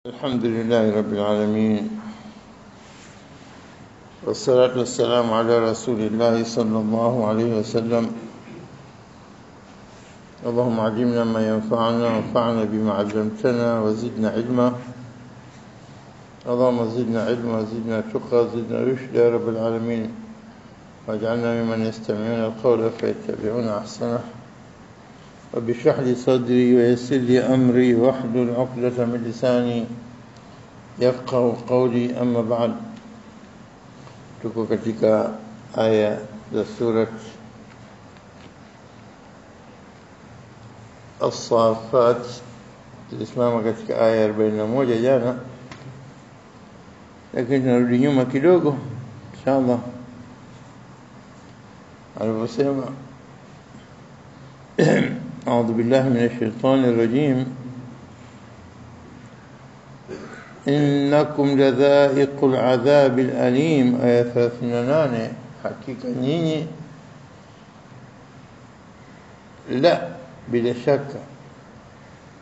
الحمد لله رب العالمين والصلاة والسلام على رسول الله صلى الله عليه وسلم. اللهم علمنا ما ينفعنا وانفعنا بما علمتنا وزدنا علما. اللهم زدنا علما وزدنا تقى وزدنا رشدا يا رب العالمين، واجعلنا ممن يستمعون القول فيتبعون أحسنه. رب اشرح لي صدري ويسر لي أمري واحلل عقدة من لساني يفقه قولي. أما بعد، tuko katika aya za surat As-Saffat. Tulisimama katika aya 41 jana, lakini tunarudi nyuma kidogo inshallah. Aliposema أعوذ بالله من الشيطان الرجيم إنكم لذائق العذاب الأليم. آية 38. حقيقة نيني لا بلا شك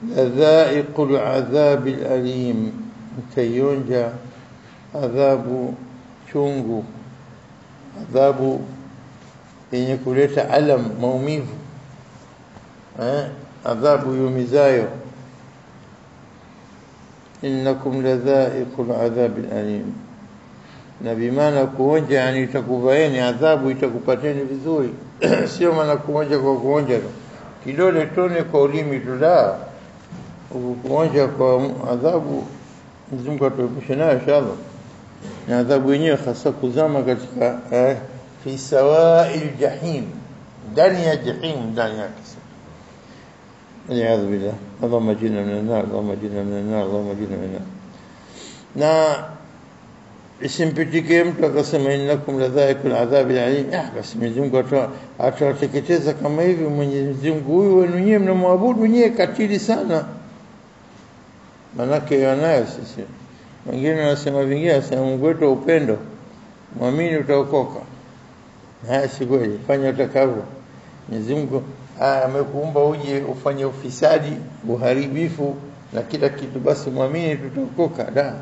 لذائق العذاب الأليم، متيونجا عذاب chungu, adhabu yenye kuleta alam, maumivu, adhabu yumizayo. Innakum ladhaiqul adhabil alim, na bimaana kuonja, yani itakuvaeni adhabu, itakupateni vizuri. Sio maana kuonja kwa kuonja kidole tone kwa ulimi tu, la, kuonja kwa adhabu. Mungu atuepushe nayo inshallah. Na adhabu yenyewe hasa kuzama katika fi sawa'il jahim, ndani ya jahim, ndani ya kisa. والعياذ بالله. اللهم اجرنا من النار، اللهم اجرنا من النار، اللهم اجرنا من النار. Na isimpitikie mtu akasema innakum ladhaiqul adhabil alim, basi Mwenyezi Mungu atawateketeza kama hivi. Mwenyezi Mungu huyu wenu nyewe mnamwabudu nyewe katili sana. Manake yanayo sisi. Wengine wanasema vingine, wanasema Mungu wetu wa upendo, muamini utaokoka. Haya si kweli, fanya utakavyo. Mwenyezi Mungu amekuumba uje ufanye ufisadi, uharibifu na kila kitu, basi muamini tutaokoka. Da,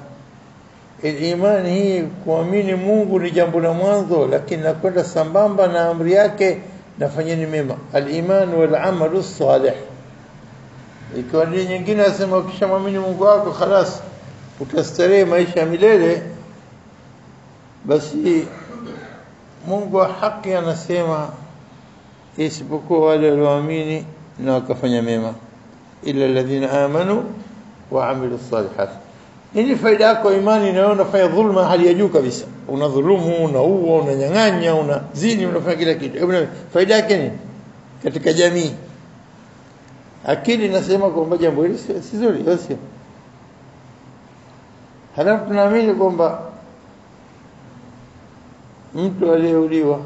imani hii, kuamini Mungu ni jambo la mwanzo, lakini nakwenda sambamba na amri yake, nafanyeni mema. Al-iman wal amalu salih. Ikiwa ni nyingine nasema ukishamwamini Mungu wako khalas utastarehe maisha milele, basi Mungu wa haki anasema isipokuwa wale walioamini na wakafanya mema, illa alladhina amanu wa amilu salihat. Nini faida yako imani na unafanya dhulma hali ya juu kabisa? Unadhulumu, unaua, unanyang'anya, unazini, unafanya kila kitu. Faida yake nini katika jamii? Akili nasema kwamba jambo hili si zuri, sio? Halafu tunaamini kwamba mtu aliyeuliwa,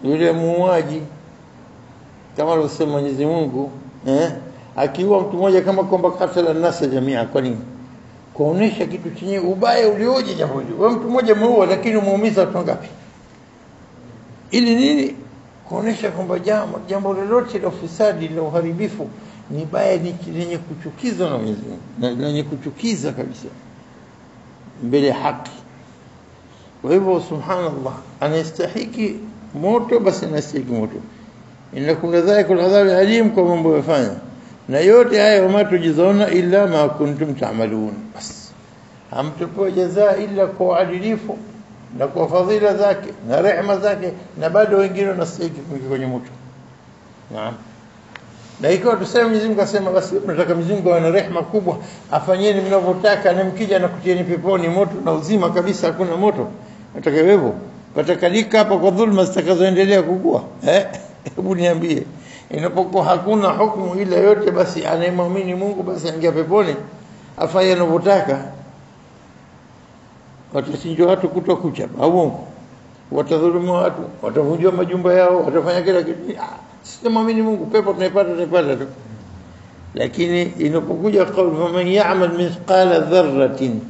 yule muuaji, kama alivyosema Mwenyezi Mungu, akiua mtu mmoja kama kwamba katala nasa jamia. Kwa nini? Kuonesha kitu chenye ubaya ulioje jambo hilo. Wewe mtu mmoja umeua, lakini umeumiza watu wangapi? Ili nini? Kuonesha kwamba jambo lolote la ufisadi, la uharibifu ni baya, ni lenye kuchukiza na Mwenyezi Mungu, na lenye kuchukiza kabisa mbele ya haki. Kwa hivyo subhanallah, anastahiki moto, basi anastahiki moto. Innakum ladhaiqul adhabil alim, kwa mambo yafanya. Na yote haya wama tujzauna illa ma kuntum ta'malun, bas hamtapewa jazaa illa kwa adilifu na kwa fadhila zake na rehema zake, na bado wengine wanastahiki kwenye moto. Naam. Na ikiwa tuseme Mwenyezi Mungu asema, basi tunataka Mwenyezi Mungu ana rehema kubwa, afanyeni mnavyotaka, na mkija na kutieni peponi moto na uzima kabisa, hakuna moto. Nataka wewe patakalika hapa kwa dhulma zitakazoendelea kukua. Hebu niambie, inapokuwa hakuna hukumu ila yote, basi anayemwamini Mungu basi aingia peponi, afanye anavyotaka. Watachinjwa watu kutwa kucha, au watadhulumu watu, watavunjwa majumba yao, watafanya kila kitu. Sisi muamini Mungu, pepo tunaipata tu. Lakini inapokuja kauli faman ya'mal mithqala dharratin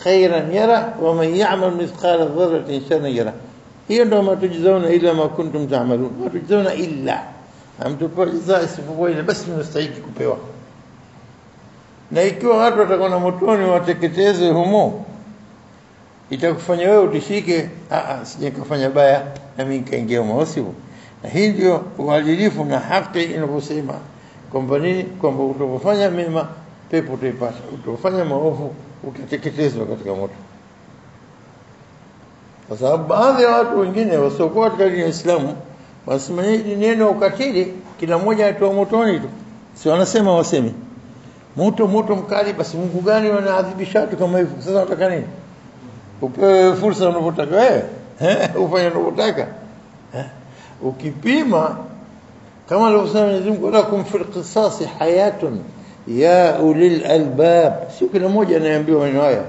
khairan yara wa man ya'mal mithqala dharratin sharran yara, hiyo ndio matujzauna ila ma kuntum ta'malun. Matujzauna illa hamtopewa jazaa isipokuwa ile basi mnastahili kupewa. Na ikiwa watu watakuwa motoni wateketezwe humo, itakufanya wewe utishike, sije kufanya baya na mimi nikaingia humo, sivyo? Na hii ndio uadilifu na haki inavyosema kwamba nini, kwamba utapofanya mema pepo utaipata, utapofanya maovu utateketezwa katika moto. Kwa sababu baadhi ya watu wengine wasiokuwa katika dini ya Uislamu wanasema neno ukatili, kila mmoja atoa motoni tu. Si wanasema wasemi moto mkali, basi Mungu gani wanaadhibisha watu kama hivyo? Sasa unataka nini? Upewe fursa unapotaka wewe, ufanye unapotaka. Ukipima kama alivyosema Mwenyezi Mungu, lakum fil qisasi hayatun ya ulil albab. Sio kila mmoja anaambiwa maneno haya,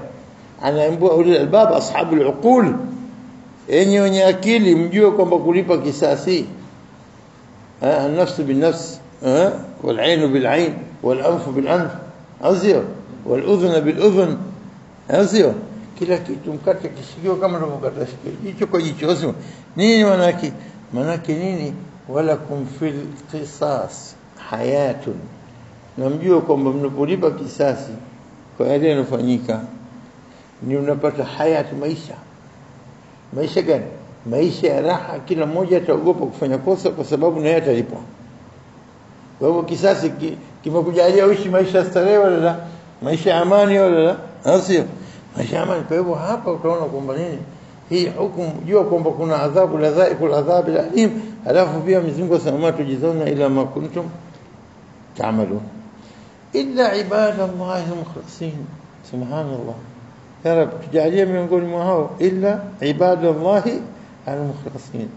anaambiwa ulil albab, ashabul uqul, wenye akili, mjue kwamba kulipa kisasi, an-nafs bin-nafs, wal-'ain bil-'ain, wal-anf bil-anf, azio, wal-udhun bil-udhun, azio, kila kitu mkate kishikio kama unavyokata shikio, jicho kwa jicho. Sio nini manake nini? Walakum fil qisas hayatun, na mjue kwamba mnapolipa kisasi kwa yale yanofanyika ni unapata hayati, maisha gani? Maisha ya raha. Kila mmoja ataogopa kufanya kosa kwa sababu naye atalipwa. Kwa hivyo kisasi kimekujalia uishi maisha starehe wala la, maisha ya amani wala la, sio maisha ya amani. Kwa hivyo hapa utaona kwamba nini hii hukumu, jua kwamba kuna adhabu, ladhaikul adhab alalim. Alafu pia Mwenyezi Mungu asema tujizana ila ma kuntum ta'malun illa ibadallahi al-mukhlasin. Subhanallah, ya Rab, tujalie miongoni mwa hao illa ibadallahi al-mukhlasin,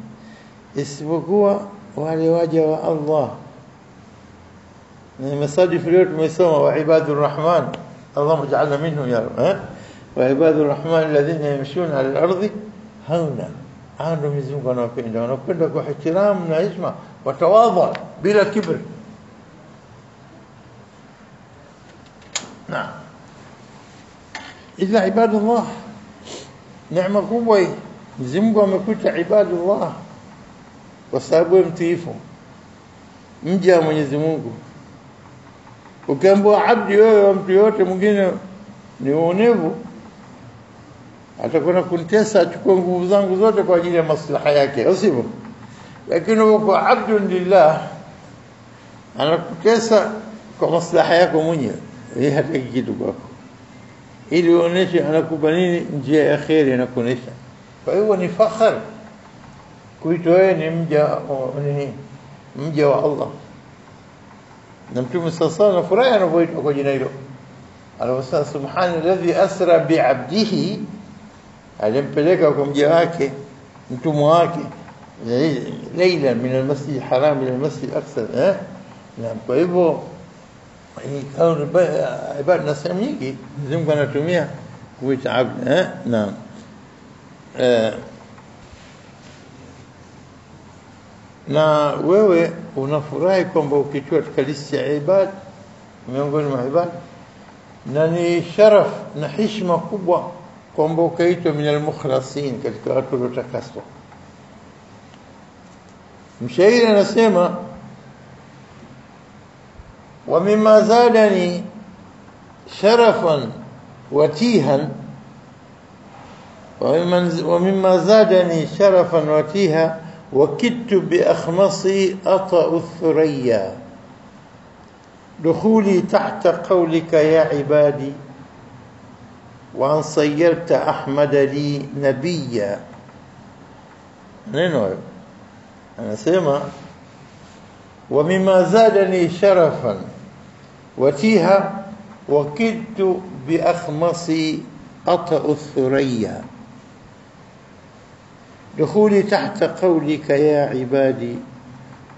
isipokuwa wale waja wa Allah. Na masadi leo tumesoma wa ibadur rahman, Allahumma ij'alna minhum ya Rab, wa ibadur rahman alladhina yamshuna 'ala al-ardi hauna. Ndio Mwenyezi Mungu anawapenda, wanakwenda kwa ihtiram na heshima, watawadha bila kibri. Naam, illa ibadullah, neema kubwa hii. Mwenyezi Mungu amekuita ibadullah kwa sababu mtiifu, mja wa Mwenyezi Mungu. Ukiambiwa abdi wewe wa mtu yote mwingine ni uonevu, atakwenda kunitesa, achukue nguvu zangu zote kwa ajili ya maslaha yake, sivyo? Lakini uko abdun lillah, anakutesa kwa maslaha yako mwenyewe, yeye hataki kitu kwako, ili uoneshe anakupa nini, njia ya kheri anakuonesha. Kwa hiyo ni fakhar kuitwa wewe ni mja wa Allah. Na Mtume sasa anafurahi anapoitwa kwa jina hilo, anasema subhanalladhi asra bi'abdihi, alimpeleka kwa mja wake, mtumwa wake, leila min al-masjid al-haram ila al-masjid al-aqsa. Na kwa hivyo hii kauli ibada na sehemu nyingi Mungu anatumia kuita abd. Naam, na wewe unafurahi kwamba ukitoa katika listi ya ibada miongoni mwa ibada, na ni sharaf na heshima kubwa kwamba ukaitwa min al-mukhlasin, katika watu waliotakaswa. Mshairi anasema wa mimma zadani sharafan watihan, wa mimma zadani sharafan watiha وكدت بأخمصي أطأ الثريا دخولي تحت قولك يا عبادي وأن صيرت أحمد لي نبيا. نينو أنا سيما ومما زادني شرفا وتيها وكدت بأخمصي أطأ الثريا دخولي تحت قولك يا عبادي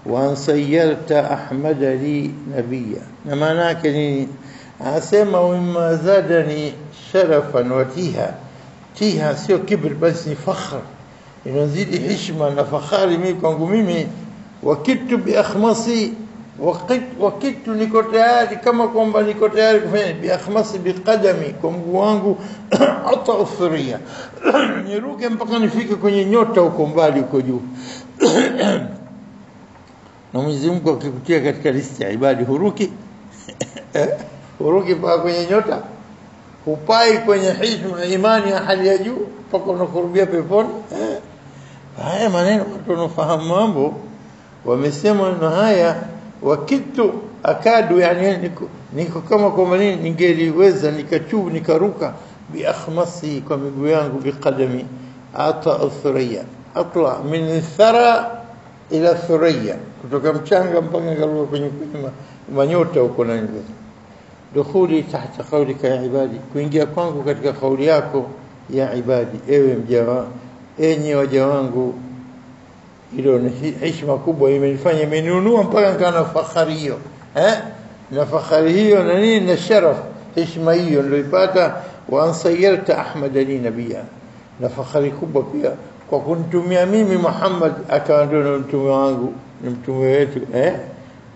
وأن صيرت أحمد لي نبيا. نماناك ني أسمى ومما زادني شرفا وتيها، تيها سيو كبر بس فخر، ينزيد حشمة نفخاري ميكو ميمي. وكدت بأخمصي وكدت niko tayari kama kwamba niko tayari kufanya biakhmasi biqadami, kwa mguu wangu ata ufuria, niruke mpaka nifike kwenye nyota huko mbali huko juu. na Mwenyezi Mungu akikutia katika listi ya ibadi huruki huruki pa kwenye nyota, hupai kwenye hishma imani ya hali ya juu mpaka unakurubia peponi. Haya maneno watu wanafahamu mambo wamesema na haya, wakitu akadu, yani niko kama kwa nini ningeliweza nikachubu nikaruka bi akhmasi, kwa miguu yangu, bi qadami ata athriya, atla min thara ila thuriya, kutoka mchanga mpaka ngaruka kwenye manyota huko na nini. Dukhuli tahta qawlika ya ibadi, kuingia kwangu katika kauli yako ya ibadi, ewe mja, enyi waja wangu. Hilo ni heshima kubwa, imenifanya imenunua mpaka kana fahari hiyo, na fahari hiyo na nini na sharaf, heshima hiyo nilipata. Wa ansayarta ahmad li nabiyya, na fahari kubwa pia kwa kunitumia mimi Muhammad akawa ndio mtume wangu, ni mtume wetu.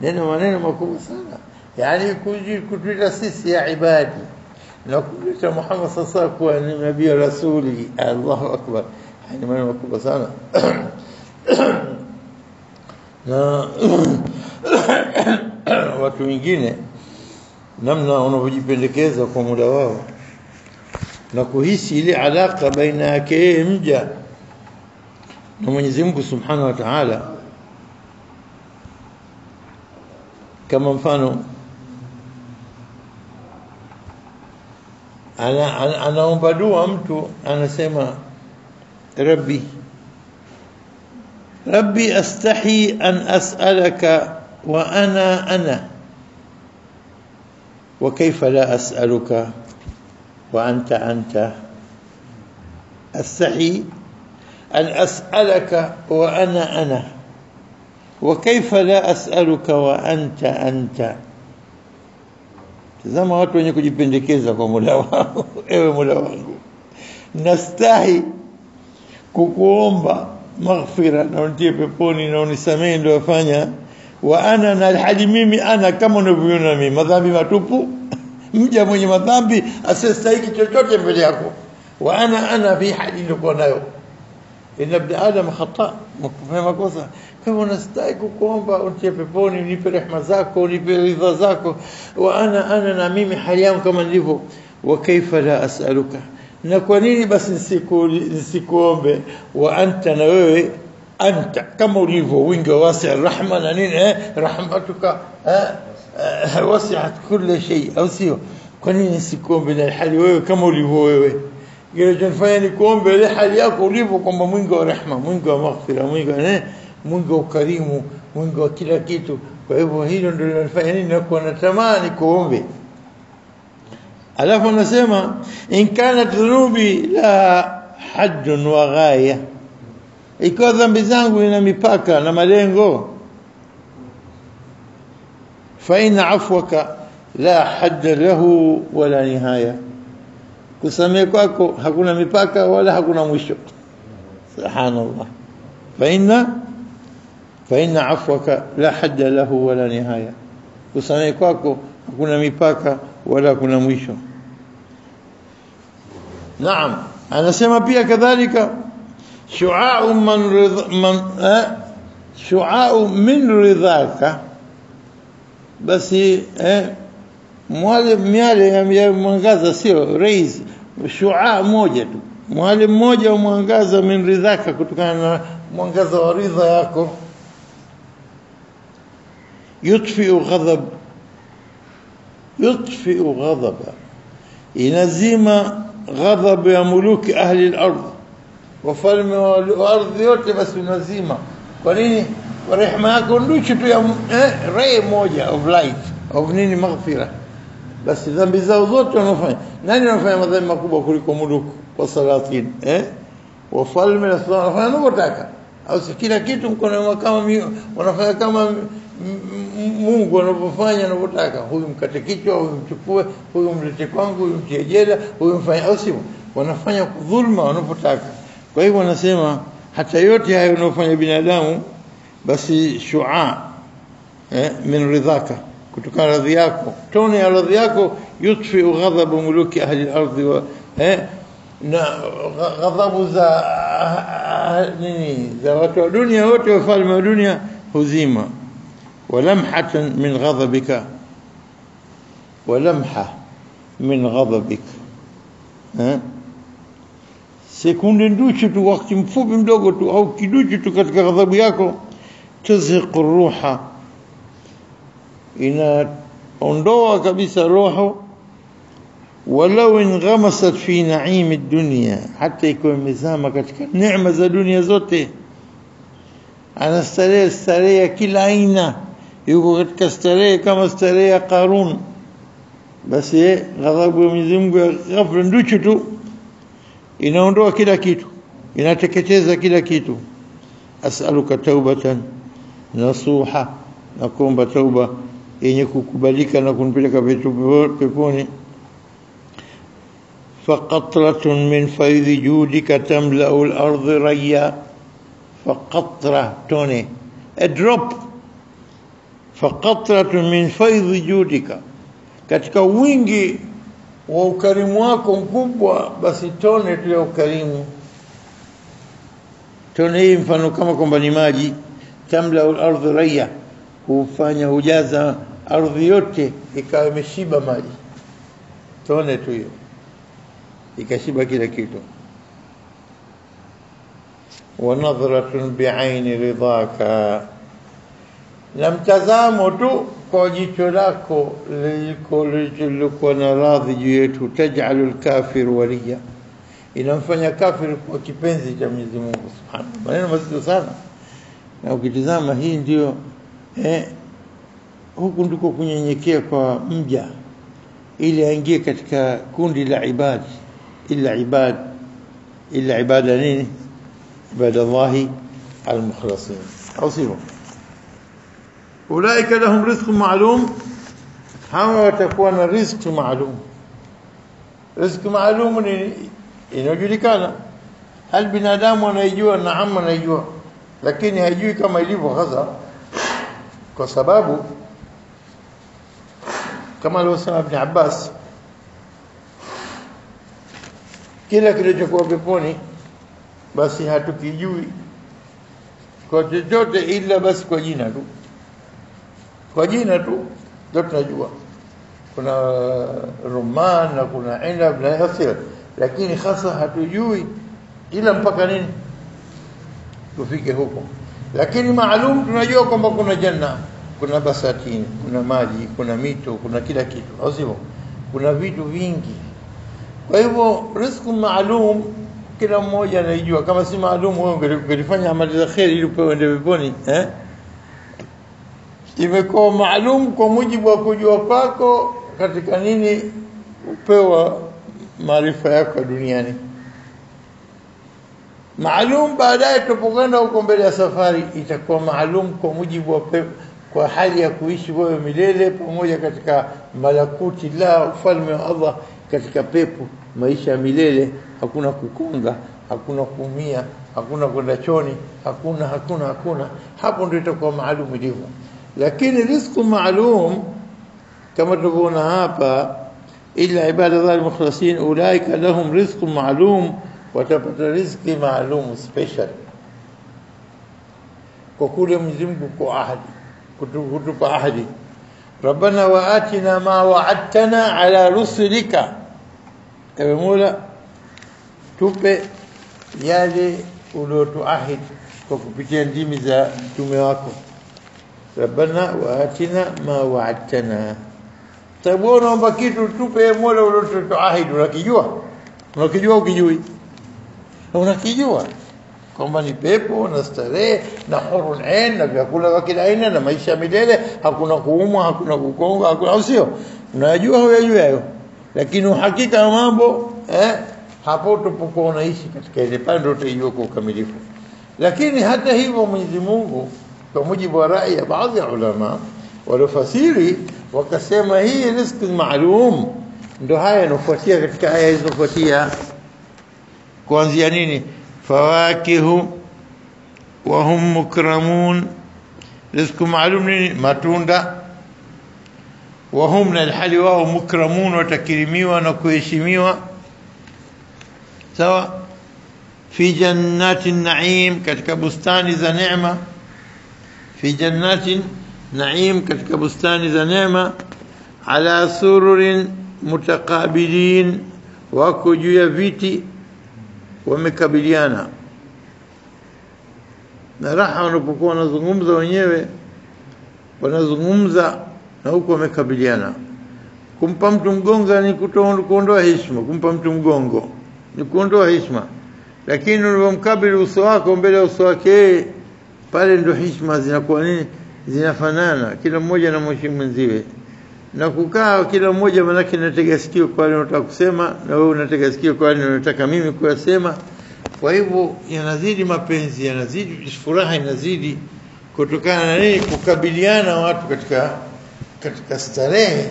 Neno maneno makubwa sana, yani kutuita sisi ya ibadi na kutuita Muhammad sasa kuwa ni nabii rasuli. Allahu akbar, yani maneno makubwa sana. Na watu wengine namna wanavyojipendekeza kwa muda wao na kuhisi ile alaka baina yake mja na Mwenyezi Mungu Subhanahu wa Ta'ala, kama mfano anaomba dua mtu anasema Rabbi astahi an as'alaka wa ana wa kayfa la as'aluka wa anta astahi an as'alaka wa ana wa kayfa la as'aluka wa anta. Tazama watu wenye kujipendekeza kwa Mola wao. Ewe Mola wangu, nastahi kukuomba maghfira na unitie peponi na unisamehe ndio wafanya, wa ana na hali mimi ana kama unavyoona mimi madhambi matupu, mja mwenye madhambi asiyestahili chochote mbele yako. Wa ana fi hali nilikuwa nayo, inna ibn adam khata, mkufanya makosa. Kama unastahili kukuomba unitie peponi, unipe rehema zako, unipe ridha zako. Wa ana na mimi hali yangu kama nilivyo. Wa kaifa la as'aluka, na kwa nini basi nisikuombe wa anta, na wewe anta kama ulivyo wingi wa wasi rahma na nini, rahmatuka wasi'at kulli shay, au sio? Kwa nini nisikuombe na hali wewe kama ulivyo wewe? Ile tunafanya ni kuombe ile hali yako ulivyo, kwamba mwingi wa rehema, mwingi wa maghfira, mwingi wa ukarimu, mwingi wa kila kitu. Kwa hivyo hilo ndio linafanya nini nakuwa natamani kuombe. Alafu anasema in kanat dhunubi la haddun wa ghaya, ikiwa dhambi zangu ina mipaka na malengo, fa inna afwaka la hadda lahu wala nihaya, kusamehe kwako hakuna mipaka wala hakuna mwisho. Subhanallah. fa inna afwaka la hadda lahu wala nihaya, kusamehe kwako hakuna mipaka wala hakuna mwisho. Naam, anasema pia kadhalika shu'a'u min ridhaka, basi miale ya mwangaza, sio rays, shu'a moja tu, mwale mmoja wa mwangaza, min ridhaka, kutokana na mwangaza wa ridha yako. yutfi'u ghadaba, inazima ghadhab ya muluki ahli al-ardh, wafalme wa ardhi yote, basi unazima. Kwa nini? Kwa rehema yako nduchu tu ya ray moja of light of nini, maghfira. Basi dhambi zao zote wanafanya. Nani anafanya madhambi makubwa kuliko muluku wa salatin? Wafalme na sultani wanafanya wanapotaka, au si kila kitu mkono kama wanafanya kama Mungu anapofanya anapotaka. Huyu mkate kichwa, huyu mchukue, huyu mlete kwangu, huyu mtie jela, huyu mfanye, au sivyo? Wanafanya dhulma wanapotaka. Kwa hivyo wanasema hata yote hayo yanofanya binadamu, basi shu'a min ridhaka, kutokana radhi yako, tone ya radhi yako, yutfi'u ghadhabu muluki ahli al-ardh, wa na ghadhabu za nini, za watu wa dunia wote, wafalme wa dunia huzima. ولمحة من غضبك ولمحة من غضبك sekunde nduchu tu wakati mfupi mdogo tu au kiduchu tu katika ghadhabu yako tazhiqu ruha inaondoa kabisa roho walau inghamasat fi na'im ad-dunya hata iko imezama katika neema za dunia zote anastarehe starehe kila aina yuko katika starehe kama starehe ya Qarun basi ghadhabu ya Mwenyezi Mungu ghafla nduchu tu inaondoa kila kitu inateketeza kila kitu as'aluka taubatan nasuha nakuomba tauba yenye kukubalika na kunipeleka peponi faqatratun min faydhi judika tamla'u al-ardh rayya faqatratun a drop faqatratun min faydhi judika katika wingi wa ukarimu wako mkubwa basi tone tu ya ukarimu tone hii mfano kama kwamba ni maji tamla al-ardh rayya hufanya hujaza ardhi yote ikawa imeshiba maji tone tu hiyo ikashiba kila kitu wa nadhratun bi'aini ridaka na mtazamo tu kwa jicho lako liko na radhi juu yetu taj'alul kafir waliya inamfanya kafir kwa kipenzi cha Mwenyezi Mungu Subhanahu maneno mazito sana na ukitizama hii ndio huku ndiko kunyenyekea kwa mja ili aingie katika kundi la ibadi illa ibada nini ibadallahi al-mukhlasin au sivyo أولئك لهم رزق معلوم هم وتكون رزق معلوم رزق معلوم inajulikana hal binadamu anajua naam anajua lakini hajui kama ilivyo hasa kwa sababu kama alivyosema Ibn Abbas kila kilichokuwa peponi basi hatukijui kwa chochote ila basi kwa jina tu kwa jina tu ndio tunajua kuna rumman na kuna inab na yasir lakini hasa hatujui ila mpaka nini tufike huko lakini maalum tunajua kwamba kuna janna kuna basatini kuna maji kuna mito kuna kila kitu au sivyo kuna vitu vingi kwa hivyo riziki maalum kila mmoja anajua kama si maalum wewe ungelifanya amali za khair ili upewe peponi imekuwa maalum kwa mujibu wa kujua kwako katika nini upewa maarifa yako duniani maalum baadaye tupokwenda huko mbele ya safari itakuwa maalum kwa mujibu wa kwa hali ya kuishi wewe milele pamoja katika malakuti la ufalme wa Allah katika pepo maisha ya milele hakuna kukonga hakuna kuumia hakuna kwenda choni hakuna hapo ndio itakuwa maalum ilivyo lakini riziki maalum kama tulivyoona hapa illa ibadallah al-mukhlasin ulaika lahum rizqun maalum watapata riziki maalum special kwa kule Mwenyezi Mungu kwa ahadi kutupa ahadi rabbana wa atina ma wa'adtana ala rusulika ewe Mola tupe yale uliotuahidi kwa kupitia ndimi za mtume wako rabbana wa atina ma wa'adtana tabona omba kitu tupe Mola uliotuahidi unakijua ukijui unakijua kwamba ni pepo na starehe na hurul ain na vyakula vya kila aina na maisha milele hakuna kuumwa hakuna kukonga hakuna au sio unajua huyajua hayo lakini uhakika wa mambo hapo tupokuwa unaishi katika ile pande utajua kwa ukamilifu lakini hata hivyo Mwenyezi Mungu kwa mujibu wa rai ya baadhi ya ulama walofasiri wakasema hii riziki maalum ndio haya yanofuatia katika aya hizo fuatia kuanzia nini fawakihu wa hum mukramun riziki maalum ni matunda wa hum na alhali wao mukramun watakirimiwa na kuheshimiwa sawa fi jannatin na'im katika bustani za neema fi jannatin naim katika bustani za neema, ala sururin mutaqabilin, wako juu ya viti wamekabiliana. Na raha wanapokuwa wanazungumza wenyewe, wanazungumza na huko wamekabiliana. Kumpa mtu mgongo ni kuondoa heshima, kumpa mtu mgongo ni kuondoa heshima, lakini unapomkabili uso wako mbele ya uso wake, pale ndio heshima zinakuwa nini, zinafanana, kila mmoja na mheshimu mwenziwe. Na kukaa kila mmoja manake natega sikio kwa wale unataka kusema, na wewe unatega sikio kwa wale unataka mimi kuyasema. Kwa hivyo yanazidi mapenzi, yanazidi furaha, inazidi kutokana na nini, kukabiliana watu katika starehe,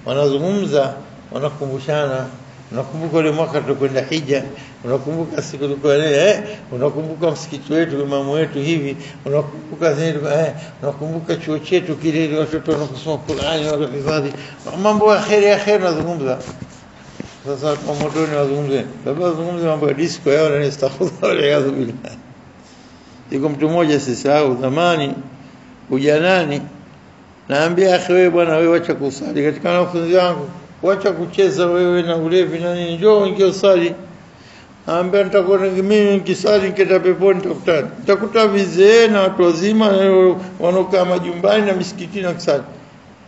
wanazungumza, wanakumbushana. Unakumbuka ile mwaka tulikwenda hija, unakumbuka siku tulikwenda unakumbuka msikiti wetu, imamu wetu hivi, unakumbuka unakumbuka chuo chetu kile watoto wanasoma Qur'ani wanahifadhi, mambo ya khair nazungumza. Sasa kwa motoni wazungumze, baba wazungumze mambo ya disco yao, na astaghfirullah ya billah. Yuko mtu mmoja sisahau zamani ujanani, naambia akhi, wewe bwana, wewe acha kusali katika wanafunzi wangu, wacha kucheza wewe na ulevi na nini, njoo ingie usali. Naambia nitakuwa mimi nikisali nikenda peponi nitakutana, nitakuta vizee na watu wazima wanokaa majumbani na misikitini na kusali.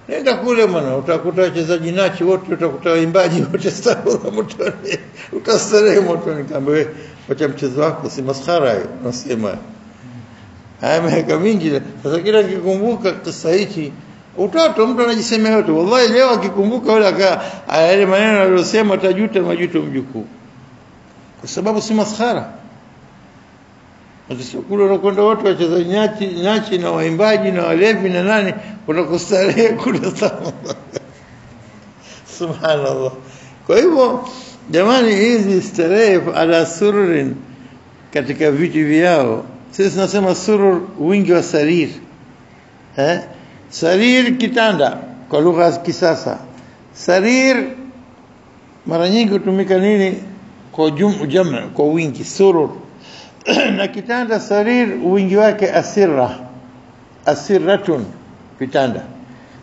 Nenda kule bwana, utakuta wachezaji nachi wote, utakuta waimbaji wote, starehe motoni, utastarehe motoni. Kaambia wewe wacha mchezo wako, si maskhara hayo unasema. Haya miaka mingi sasa, kila nikikumbuka kisa hichi, utoto mtu anajisemea yote. Wallahi leo akikumbuka wala yale maneno aliyosema tajuta majuto mjukuu, kwa sababu si maskhara. Kule unakwenda watu wachezaji nachi na waimbaji na walevi na nani, unakustarehe kule sana. Subhanallah. Kwa hivyo jamani, hizi starehe ala sururin, katika viti vyao. Sisi tunasema surur, wingi wa sarir. Sarir kitanda kwa lugha ya kisasa. Sarir mara nyingi hutumika nini, kwa jamu, kwa wingi surur. Na kitanda sarir wingi wake asirratun, kitanda.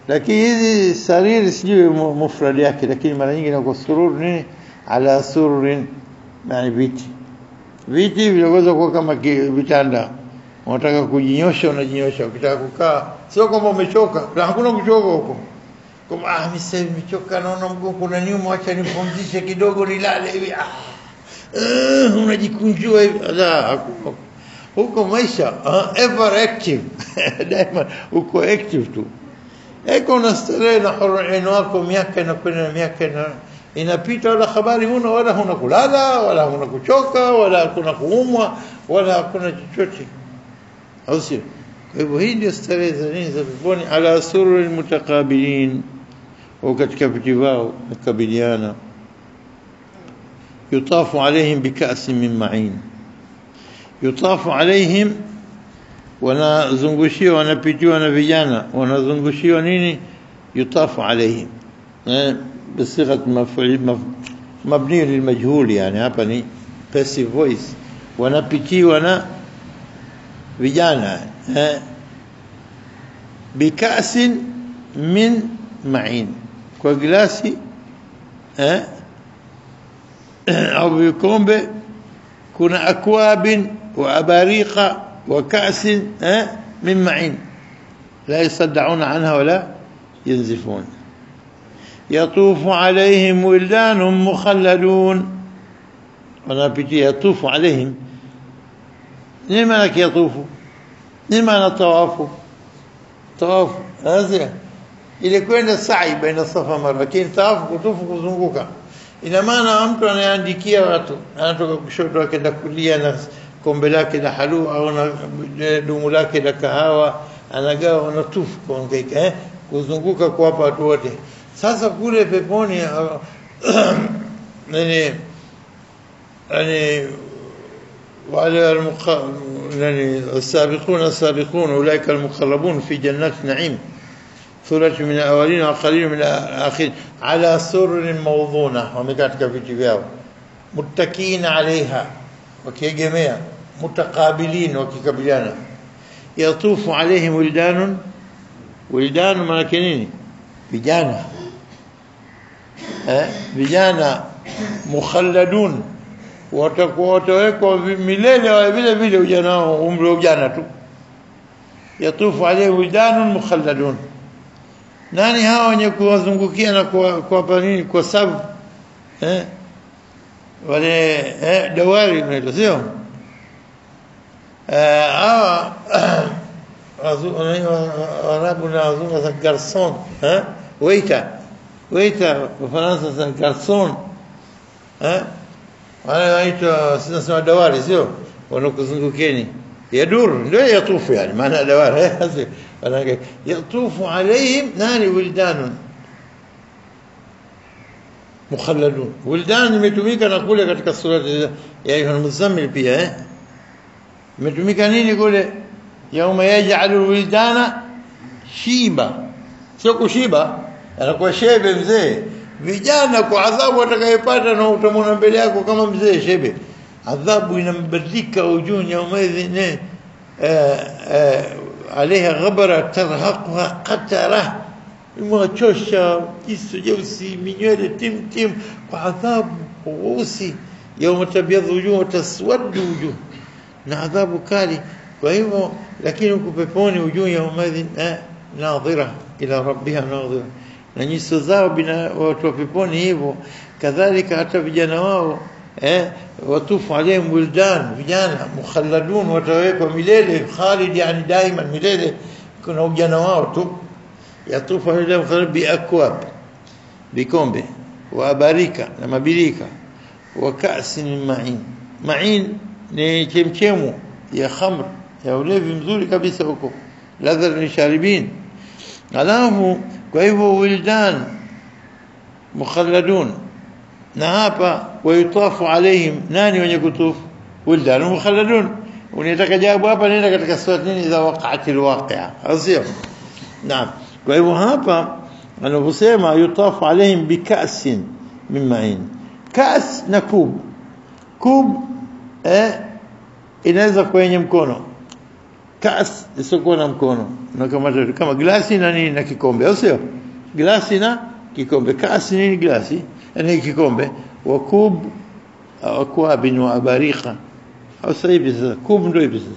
Lakini hizi sarir sijui mufrad yake, lakini mara nyingi inakuwa surur nini, ala sururin, yani viti vinaweza kuwa kama vitanda. Unataka kujinyosha unajinyosha, ukitaka kukaa sio kwamba umechoka, na hakuna kuchoka huko. Kama mimi sasa nimechoka, naona mgongo unaniuma, acha nipumzishe kidogo nilale hivi. Unajikunjua hivi. Huko maisha ever active. Daima uko active tu. Eko unastarehe na hurriyani wako, miaka inakwenda na miaka inapita, wala habari huna, wala huna kulala, wala huna kuchoka, wala kuna kuumwa, wala hakuna chochote. Au sio? Kwa hivyo hii ndio starehe za nini, za peponi. Ala sururil mutaqabilin, katika viti vao nakabiliana. Yutafu alaihim bika'sin min ma'in. Yutafu alaihim, wanazungushiwa, wanapitiwa na vijana, wanazungushiwa nini, yutafu alaihim بصيغه مفعول مبني للمجهول، يعني hapa ni passive voice. Wanapitiwa na vijana bika'sin min ma'in, kwa glasi au vikombe. Kuna akwabin wa abariqa wa ka'sin min ma'in la yasaddauna anha wala yanzifun. يطوف عليهم ولدان مخلدون. ونبتي يطوف عليهم، لما لك يطوف، لما نطواف طواف هذا ile kwenda sa'i baina safa marwa, lakini tawafu kutufu kuzunguka. Ina maana mtu anaandikia watu, anatoka kushoto akaenda kulia na kombe lake la halua au na dumu lake la kahawa, anagawa na tufu kuangaika kuzunguka kwa hapa watu wote. Sasa kule peponi yani wale السابقون أولئك المقربون في جنات النعيم ثلة من الأولين وقليل من الآخرين على سرر موضونة، ومكاتك في جباو متكئين عليها وكيجميع متقابلين وكيكبلانا. يطوف عليهم ولدان Wildan maana yake nini? Vijana. Vijana mukhalladun, watakuwa watawekwa milele wa vile vile ujana wao, umri wa ujana tu. Yatufu alayhi wildanun mukhalladun. Nani hao wenye kuwazungukia na kuwapa nini? Kwa sababu wale dawari ndio sio hawa Arabu na wazungu za garçon, waiter Ufaransa za garçon, wale waitwa sina dawari sio, wanakuzungukeni yadur, ndio yatufu yani maana dawari wala yatufu alayhim nani wildanun mukhalladun. Wildan imetumika na kule katika sura ya Ayuha Muzammil pia imetumika nini kule, yauma yaj'alu wildana shiba, sio kushiba, anakuwa shebe mzee. Vijana kwa adhabu atakayopata na utamwona mbele yako kama mzee shebe, adhabu inambadilika ujuni yaumaidhin عليها غبرة ترهقها قترة المغشوشة جسو جوسي منيوله تم وعذاب وغوسي يوم تبيض وجوه وتسود وجوه عذاب كالي وهو لكن كبيبوني وجوه يومئذ ناظرة إلى ربها ناظرة na nyuso zao watu wa peponi hivyo. Kadhalika hata vijana wao watufu alayhim wildan, vijana mukhalladun, watawekwa milele, khalid yani daima milele, kuna ujana wao tu. Yatufu alayhim khalid bi akwab, bikombe wa abarika na mabirika wa ka'sin min ma'in. Ma'in ni chemchemu ya khamr, ya ulevi mzuri kabisa huko, ladha lisharibin. Alafu kwa hivyo wildan mukhalladun, na hapa wayutafu alayhim, nani wenye kutufu? Wildan mukhalladun. Unataka jawabu hapa, nenda katika sura nini za waqa'atil waqi'a, sio? Naam. Kwa hivyo hapa anaposema yutafu alayhim bika'sin min ma'in, ka's na kub. Kub inaweza kwenye mkono, ka's isiyokuwa na mkono, na kama glasi na nini na kikombe, au sio? Glasi na kikombe. Ka's nini? Glasi yani kikombe. Wa kub akwab wa abarika, au saibi. Sasa kub ndio hivi. Sasa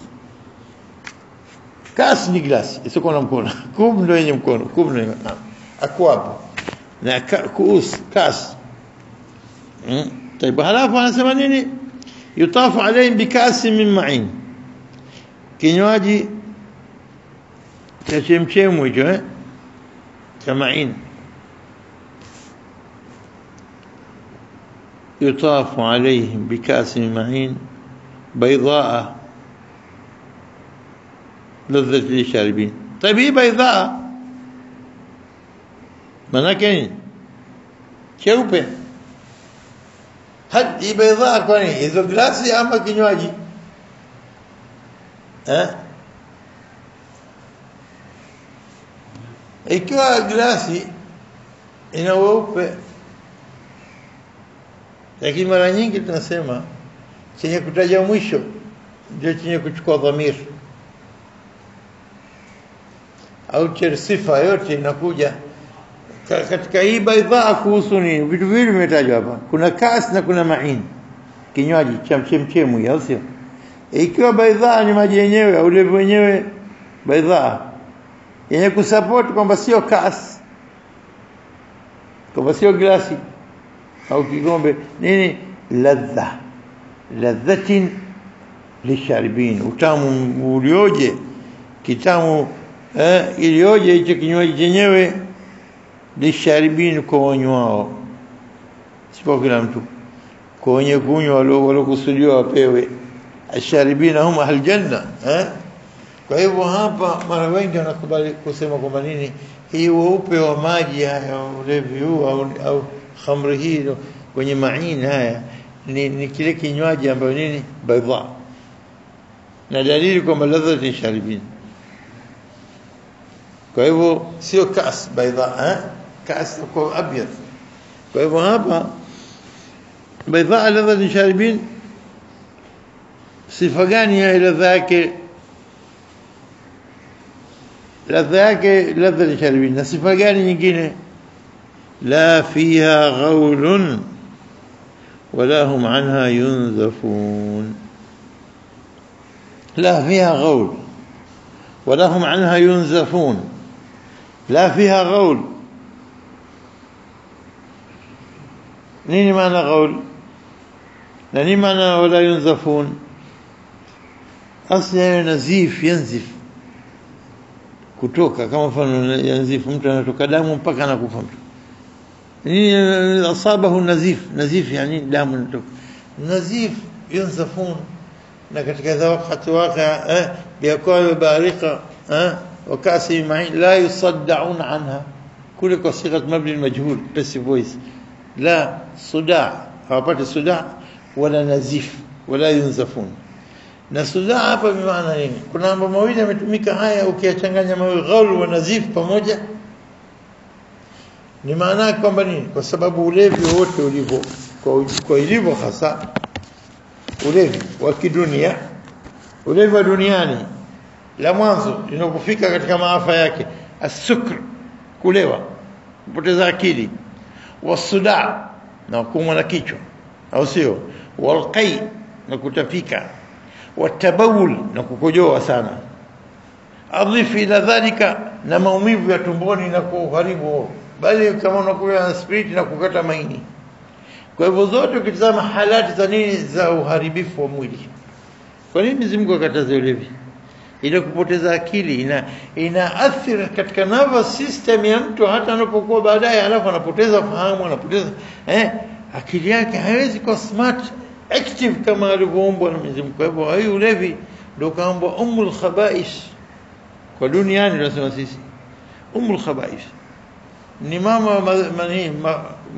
ka's ni glasi isiyokuwa na mkono, kub ndio yenye mkono. Kub ndio akwab na kuus, ka's. طيب halafu anasema nini? Yutafu alayhim bika'sin min ma'in, kinywaji cha chemchemu hicho cha ma'in. يطاف عليهم بكأس من معين بيضاء لذة للشاربين. طيب هي بيضاء manake cheupe, hadi bidhaa. Kwani hizo glasi ama kinywaji ikiwa glasi ina weupe, lakini mara nyingi tunasema chenye kutaja mwisho ndio chenye kuchukua dhamiri, au sifa yote inakuja katika hii baidha. Kuhusu nini? Vitu viwili vimetajwa hapa, kuna kaas na kuna ma'in, kinywaji cha chemchemu, au sio? Ikiwa baidha ni maji yenyewe au ulevi wenyewe, baidha yenye kusupport kwamba sio kaas, kwamba sio glasi au kikombe, nini? ladhatin lisharibin, utamu ulioje, kitamu ilioje hicho kinywaji chenyewe. Lisharibin, kwa wanywao, sipo kila mtu, kwa wenye kunywa walokusudiwa wapewe. Asharibina hum ahlul janna. Kwa hivyo hapa mara wengi wanakubali kusema kwamba nini, hii weupe wa maji haya, ulevi huu au khamri hii kwenye ma'in haya ni kile kinywaji ambacho nini, baydha, na dalili kwamba ladha ni sharibin. Kwa hivyo sio kaas baydha, kaas kwa abyad. Kwa hivyo hapa baydha ladha ni sharibin. Sifa gani ya ladha yake? ladha yake ladha lisharibin. Na sifa gani nyingine? La fiha ghaulun wala hum anha yunzafun. لا فيها غول ولا هم عنها ينزفون. لا فيها غول. نيني معنى غول؟ نيني معنى ولا ينزفون؟ أصلا نزيف ينزف kutoka kama mfano yanzifu mtu anatoka damu mpaka anakufa mtu. Ni asabahu nazif yani damu inatoka. Nazif yunzafun. na katika dha wakati waqa biaqwa bariqa وكأس معين لا يصدعون عنها كل صيغه مبني المجهول بس فويس لا صداع hawapati صداع wala nazif wala yunzafun. Na sudaa hapa maana nini? Kuna mambo mawili yametumika haya, ukiyachanganya mawili ghaul wa nazif pamoja ni maana kwamba nini? Kwa sababu ulevi wote ulivyo kwa ilivyo hasa ulevi wa kidunia, ulevi wa duniani, la mwanzo linapofika katika maafa yake asukr, kulewa, kupoteza akili, wasudaa na kuumwa na kichwa, au sio, walqai na kutapika, watabawul na kukojoa sana, adhif ila dhalika na maumivu ya tumboni na kuharibu, bali kama unakuwa spirit na kukata maini. Kwa hivyo zote ukitazama halati za nini za uharibifu wa mwili. Kwa nini Mwenyezi Mungu akataza ulevi? Ile kupoteza akili inaathiri katika nervous system ya mtu, hata anapokuwa baadaye alafu anapoteza fahamu, anapoteza akili yake, haiwezi kuwa smart active kama alivyoumbwa na Mwenyezi Mungu. Kwa hivyo hii ulevi ndio kaambwa umul khaba'is kwa duniani. Tunasema sisi umul khaba'is ni mama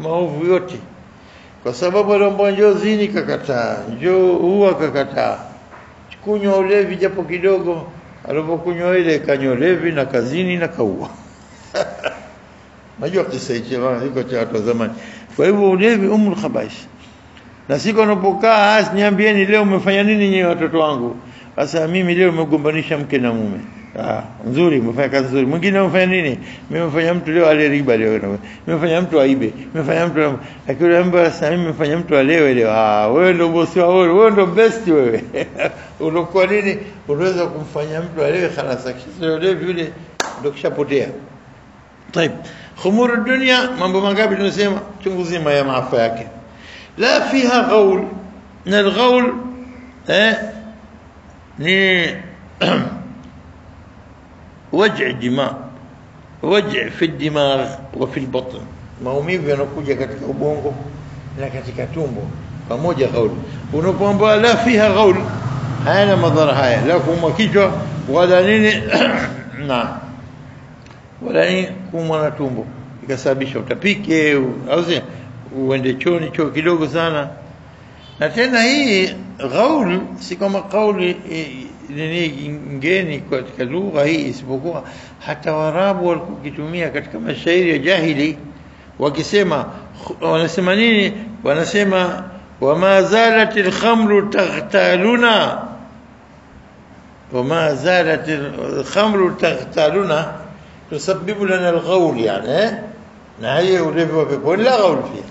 maovu yote, kwa sababu aliomba njoo zini kakataa, njoo huwa kakataa, kunywa ulevi japo kidogo, alipokunywa ile kanywa levi na kazini na kaua. Najua kisa hicho iko cha watu zamani. Kwa hivyo ulevi umul khaba'is. Na siku unapokaa niambieni leo umefanya nini nyinyi watoto wangu? Sasa mimi leo nimegombanisha mke na mume. Nzuri, umefanya kazi nzuri. Mwingine umefanya nini? Mimi nimefanya mtu leo ale riba leo. Nimefanya mtu aibe. Nimefanya mtu akiomba, sasa mimi nimefanya mtu alewe leo. Wewe ndio bosi wa wewe ndio best wewe. Unakuwa nini? Unaweza kumfanya mtu alewe khalas, kisha leo yule ndio kishapotea. طيب khumur dunia, mambo mangapi tunasema chungu zima ya maafa yake. لا فيها غول. من الغول وجع دماغ، وجع في الدماغ وفي البطن، maumivu yanakuja katika ubongo na katika tumbo pamoja. Ghaul unapoambiwa la fiha ghaul, hayana madhara haya, la kuumwa kichwa wala nini na wala nini kuumwa na tumbo ikasababisha utapike au uende chooni choo kidogo sana. Na tena hii ghaul si kama kauli nini ngeni katika lugha hii, isipokuwa hata Waarabu walikutumia katika mashairi ya jahili, wakisema, wanasema nini? Wanasema wama zalat al-khamru taghtaluna, wama zalat al-khamru taghtaluna tusabbibu lana al-ghaul, yani na hiyo ulevi wa peponi la ghaul fiha.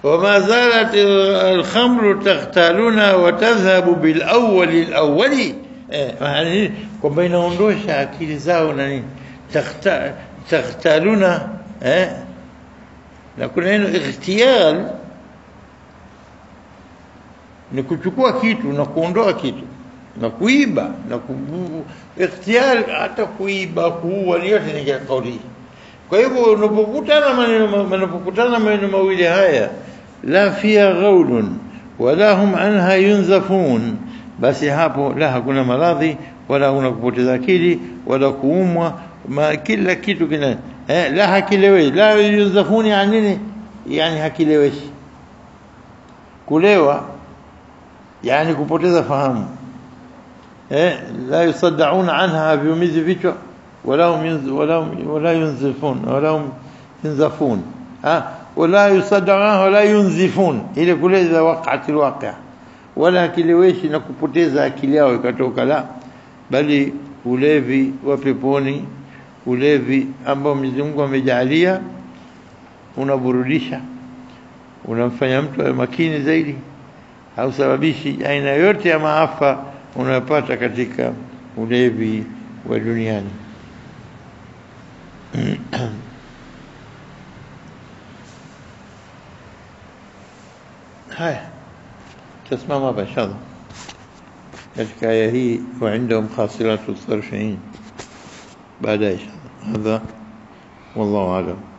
وما زالت الخمر تغتالنا وتذهب بالأول الأولي، يعني kwamba inaondosha akili zao na nini taghtaluna. Na kuna neno ightiyal ni kuchukua kitu na kuondoa kitu na kuiba na ightiyal, hata kuiba, kuua, yote ni kauli. Kwa hivyo unapokutana maneno mawili haya, la fiha ghaulun wala hum anha yunzafun, basi hapo la hakuna maradhi wala hakuna kupoteza akili wala kuumwa, kila kitu kina la hakilewi. La yunzafun yani nini? Yani hakileweshi. Kulewa yani kupoteza fahamu. La yusaddauna anha, viumizi vichwa, ولا ينزفون ولا ينزفون ولا يصدعون ولا ينزفون ile kule za waqati alwaqi, wala kileweshi na kupoteza akili yao ikatoka, la bali ulevi wa peponi ulevi ambao Mwenyezi Mungu amejalia unaburudisha, unamfanya mtu awe makini zaidi, hausababishi aina yote ya maafa unayopata katika ulevi wa duniani. haya تسمع ما إن شاء الله الحكاية هي وعندهم خاصرات الطرفين بعد إن شاء الله. هذا والله أعلم.